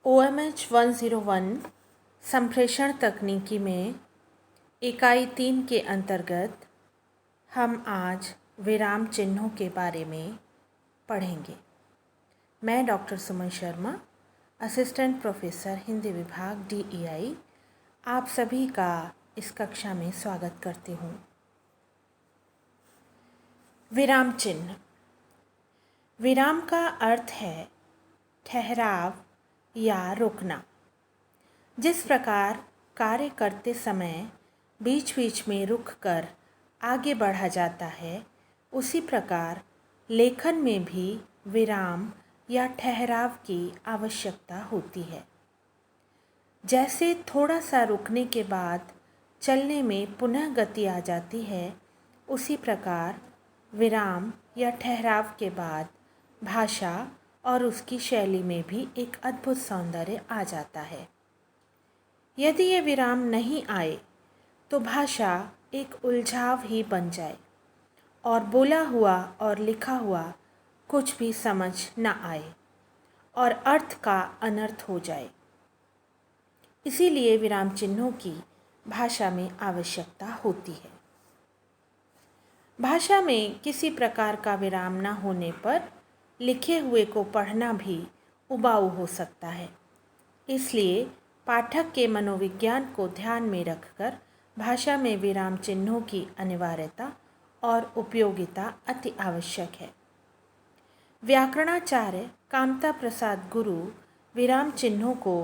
OMH 101 संप्रेषण तकनीकी में इकाई 3 के अंतर्गत हम आज विराम चिन्हों के बारे में पढ़ेंगे। मैं doctor Suman Sharma, assistant professor Hindi विभाग DEI, आप सभी का इस कक्षा में स्वागत करती हूँ। विराम चिन्ह। विराम का अर्थ है ठहराव या रुकना। जिस प्रकार कार्य करते समय बीच बीच में रुककर आगे बढ़ा जाता है, उसी प्रकार लेखन में भी विराम या ठहराव की आवश्यकता होती है। जैसे थोड़ा सा रुकने के बाद चलने में पुनः गति आ जाती है, उसी प्रकार विराम या ठहराव के बाद भाषा और उसकी शैली में भी एक अद्भुत सौंदर्य आ जाता है। यदि ये विराम नहीं आए तो भाषा एक उलझाव ही बन जाए और बोला हुआ और लिखा हुआ कुछ भी समझ न आए और अर्थ का अनर्थ हो जाए। इसीलिए विराम चिन्हों की भाषा में आवश्यकता होती है। भाषा में किसी प्रकार का विराम न होने पर लिखे हुए को पढ़ना भी उबाऊ हो सकता है। इसलिए पाठक के मनोविज्ञान को ध्यान में रखकर भाषा में विराम चिन्हों की अनिवार्यता और उपयोगिता अति आवश्यक है। व्याकरणाचार्य कामता प्रसाद गुरु विराम चिन्हों को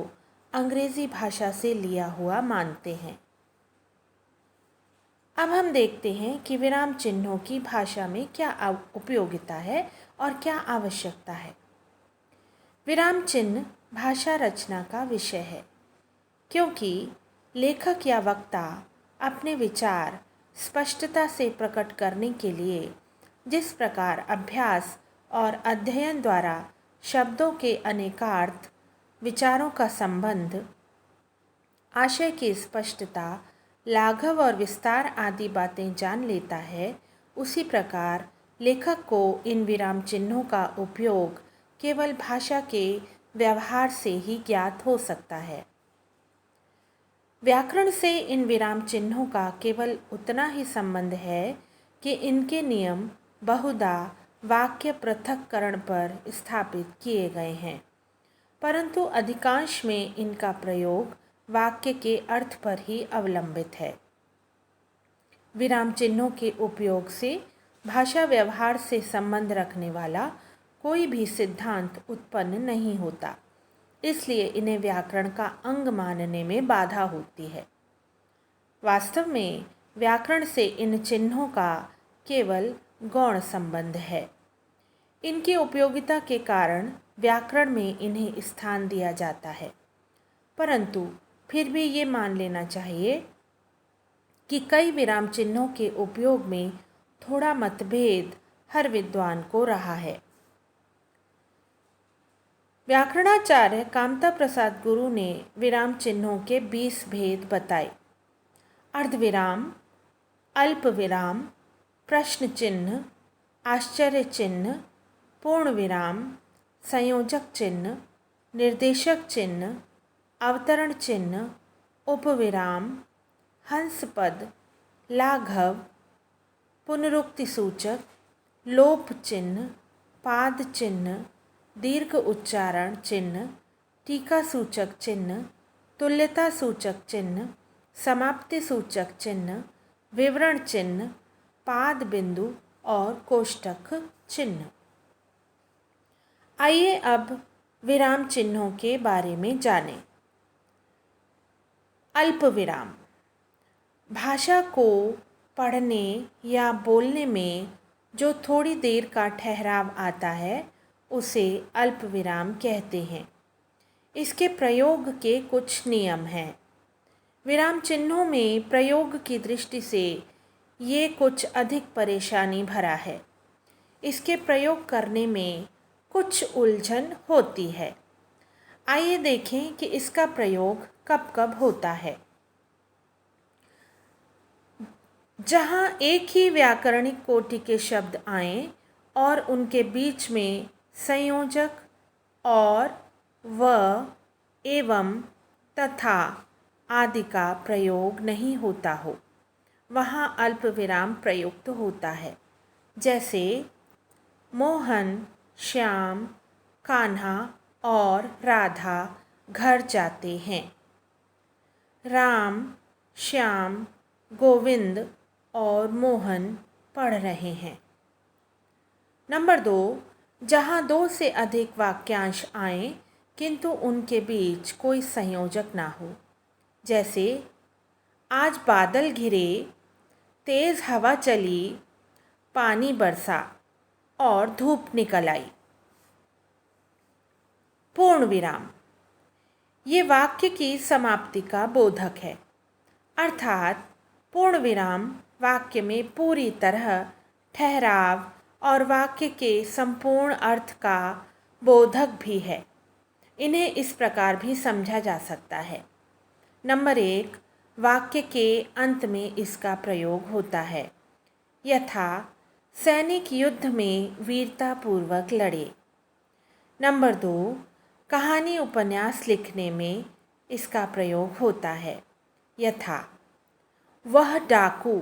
अंग्रेजी भाषा से लिया हुआ मानते हैं। अब हम देखते हैं कि विराम चिन्हों की भाषा में क्या उपयोगिता है और क्या आवश्यकता है। विराम चिन्ह भाषा रचना का विषय है, क्योंकि लेखक या वक्ता अपने विचार स्पष्टता से प्रकट करने के लिए जिस प्रकार अभ्यास और अध्ययन द्वारा शब्दों के अनेकार्थ, विचारों का संबंध, आशय की स्पष्टता, लाघव और विस्तार आदि बातें जान लेता है, उसी प्रकार लेखक को इन विराम चिन्हों का उपयोग केवल भाषा के व्यवहार से ही ज्ञात हो सकता है। व्याकरण से इन विराम चिन्हों का केवल उतना ही संबंध है कि इनके नियम बहुधा वाक्य पृथक्करण पर स्थापित किए गए हैं, परंतु अधिकांश में इनका प्रयोग वाक्य के अर्थ पर ही अवलंबित है। विराम चिन्हों के उपयोग से भाषा व्यवहार से संबंध रखने वाला कोई भी सिद्धांत उत्पन्न नहीं होता, इसलिए इन्हें व्याकरण का अंग मानने में बाधा होती है। वास्तव में व्याकरण से इन चिन्हों का केवल गौण संबंध है। इनकी उपयोगिता के कारण व्याकरण में इन्हें स्थान दिया जाता है, परंतु फिर भी ये मान लेना चाहिए कि कई विराम चिन्हों के उपयोग में थोड़ा मतभेद हर विद्वान को रहा है। व्याकरणाचार्य कामता प्रसाद गुरु ने विराम चिन्हों के 20 भेद बताए। अर्धविराम, अल्प विराम, प्रश्न चिन्ह, आश्चर्य चिन्ह, पूर्ण विराम, संयोजक चिन्ह, निर्देशक चिन्ह, अवतरण चिन्ह, उपविराम, हंस पद, लाघव, पुनरुक्ति सूचक, लोप चिन्ह, पाद चिन्ह, दीर्घ उच्चारण चिन्ह, टीका सूचक चिन्ह, तुल्यता सूचक चिन्ह, समाप्ति सूचक चिन्ह, विवरण चिन्ह, पाद बिंदु और कोष्ठक चिन्ह। आइए अब विराम चिन्हों के बारे में जानें। अल्प विराम। भाषा को पढ़ने या बोलने में जो थोड़ी देर का ठहराव आता है, उसे अल्प विराम कहते हैं। इसके प्रयोग के कुछ नियम हैं। विराम चिन्हों में प्रयोग की दृष्टि से ये कुछ अधिक परेशानी भरा है। इसके प्रयोग करने में कुछ उलझन होती है। आइए देखें कि इसका प्रयोग कब कब होता है। जहाँ एक ही व्याकरणिक कोटि के शब्द आएं और उनके बीच में संयोजक और व एवं तथा आदि का प्रयोग नहीं होता हो, वहाँ अल्प विराम प्रयुक्त होता है। जैसे मोहन, श्याम, कान्हा और राधा घर जाते हैं। राम, श्याम, गोविंद और मोहन पढ़ रहे हैं। नंबर 2, जहाँ 2 से अधिक वाक्यांश आए किंतु उनके बीच कोई संयोजक ना हो। जैसे आज बादल घिरे, तेज़ हवा चली, पानी बरसा और धूप निकल आई। पूर्ण विराम ये वाक्य की समाप्ति का बोधक है, अर्थात पूर्ण विराम वाक्य में पूरी तरह ठहराव और वाक्य के संपूर्ण अर्थ का बोधक भी है। इन्हें इस प्रकार भी समझा जा सकता है। नंबर 1, वाक्य के अंत में इसका प्रयोग होता है। यथा सैनिक युद्ध में वीरतापूर्वक लड़े। नंबर 2, कहानी उपन्यास लिखने में इसका प्रयोग होता है। यथा वह डाकू,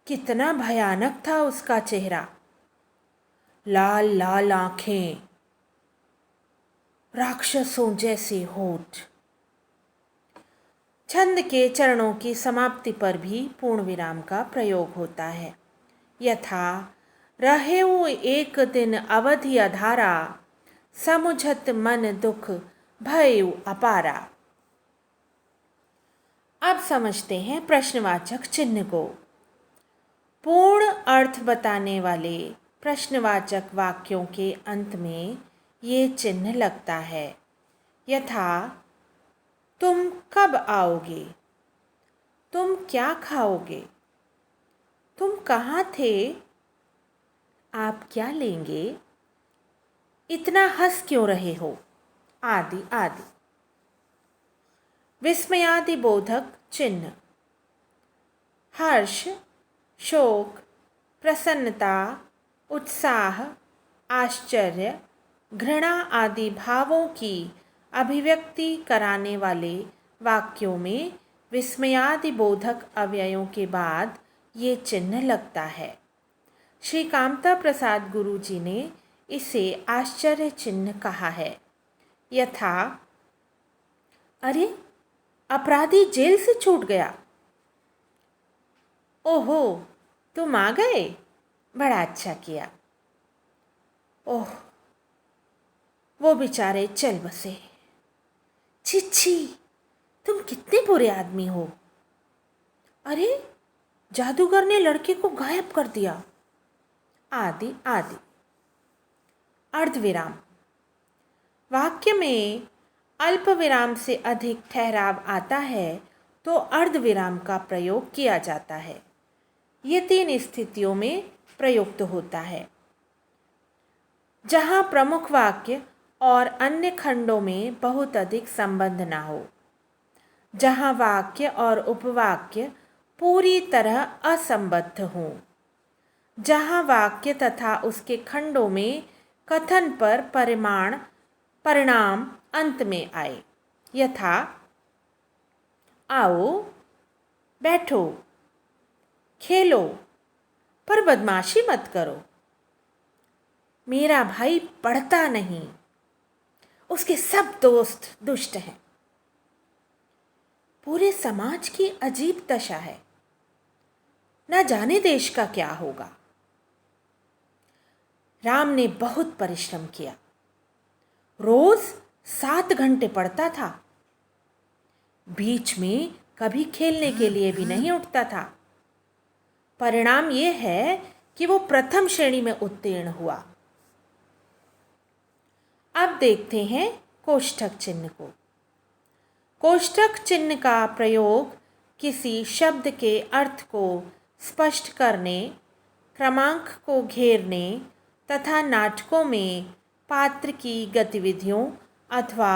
कितना भयानक था उसका चेहरा, लाल लाल आंखें, राक्षसों जैसे होठ। छंद के चरणों की समाप्ति पर भी पूर्ण विराम का प्रयोग होता है। यथा रहेऊ एक दिन अवधि अधारा, समुझत मन दुख भयउ अपारा। अब समझते हैं प्रश्नवाचक चिन्ह को। पूर्ण अर्थ बताने वाले प्रश्नवाचक वाक्यों के अंत में ये चिन्ह लगता है। यथा तुम कब आओगे, तुम क्या खाओगे, तुम कहाँ थे, आप क्या लेंगे, इतना हंस क्यों रहे हो, आदि आदि। विस्मयादि बोधक चिन्ह हर्ष, शोक, प्रसन्नता, उत्साह, आश्चर्य, घृणा आदि भावों की अभिव्यक्ति कराने वाले वाक्यों में विस्मयादि बोधक अव्ययों के बाद ये चिन्ह लगता है। श्री कामता प्रसाद गुरु जी ने इसे आश्चर्य चिन्ह कहा है। यथा अरे अपराधी जेल से छूट गया, ओहो तुम आ गए, बड़ा अच्छा किया, ओह वो बेचारे चल बसे, छी छी तुम कितने बुरे आदमी हो, अरे जादूगर ने लड़के को गायब कर दिया, आदि आदि। अर्धविराम वाक्य में अल्प विराम से अधिक ठहराव आता है तो अर्धविराम का प्रयोग किया जाता है। ये 3 स्थितियों में प्रयुक्त होता है। जहाँ प्रमुख वाक्य और अन्य खंडों में बहुत अधिक संबंध ना हो, जहाँ वाक्य और उपवाक्य पूरी तरह असंबद्ध हों, जहाँ वाक्य तथा उसके खंडों में कथन पर परिणाम अंत में आए। यथा आओ, बैठो, खेलो, पर बदमाशी मत करो, मेरा भाई पढ़ता नहीं, उसके सब दोस्त दुष्ट हैं, पूरे समाज की अजीब दशा है, न जाने देश का क्या होगा। राम ने बहुत परिश्रम किया, रोज 7 घंटे पढ़ता था, बीच में कभी खेलने के लिए भी नहीं उठता था। परिणाम ये है कि वो प्रथम श्रेणी में उत्तीर्ण हुआ। अब देखते हैं कोष्ठक चिन्ह को। कोष्ठक चिन्ह का प्रयोग किसी शब्द के अर्थ को स्पष्ट करने, क्रमांक को घेरने तथा नाटकों में पात्र की गतिविधियों अथवा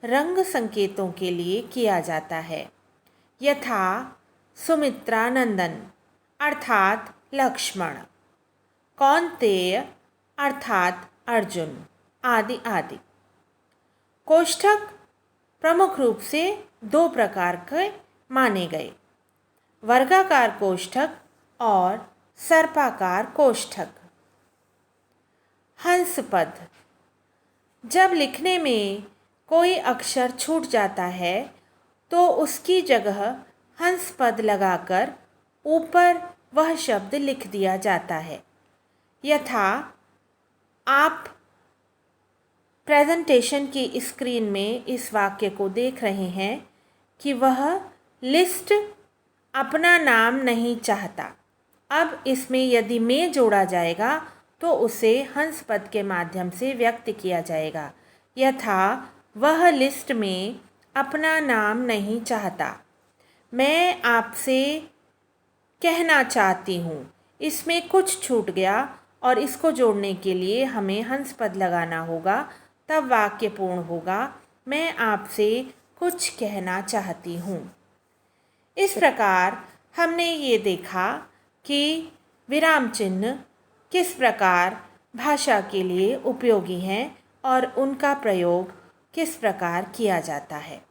रंग संकेतों के लिए किया जाता है। यथा सुमित्रा नंदन अर्थात लक्ष्मण, कौन्तेय अर्थात अर्जुन, आदि आदि। कोष्ठक प्रमुख रूप से दो प्रकार के माने गए, वर्गाकार कोष्ठक और सर्पाकार कोष्ठक। हंस पद। जब लिखने में कोई अक्षर छूट जाता है तो उसकी जगह हंस पद लगाकर ऊपर वह शब्द लिख दिया जाता है। यथा आप प्रेजेंटेशन की स्क्रीन में इस वाक्य को देख रहे हैं कि वह लिस्ट अपना नाम नहीं चाहता। अब इसमें यदि में जोड़ा जाएगा तो उसे हंस पद के माध्यम से व्यक्त किया जाएगा। यथा वह लिस्ट में अपना नाम नहीं चाहता। मैं आपसे कहना चाहती हूँ, इसमें कुछ छूट गया और इसको जोड़ने के लिए हमें हंस पद लगाना होगा, तब वाक्य पूर्ण होगा। मैं आपसे कुछ कहना चाहती हूँ। इस प्रकार हमने ये देखा कि विराम चिन्ह किस प्रकार भाषा के लिए उपयोगी हैं और उनका प्रयोग किस प्रकार किया जाता है।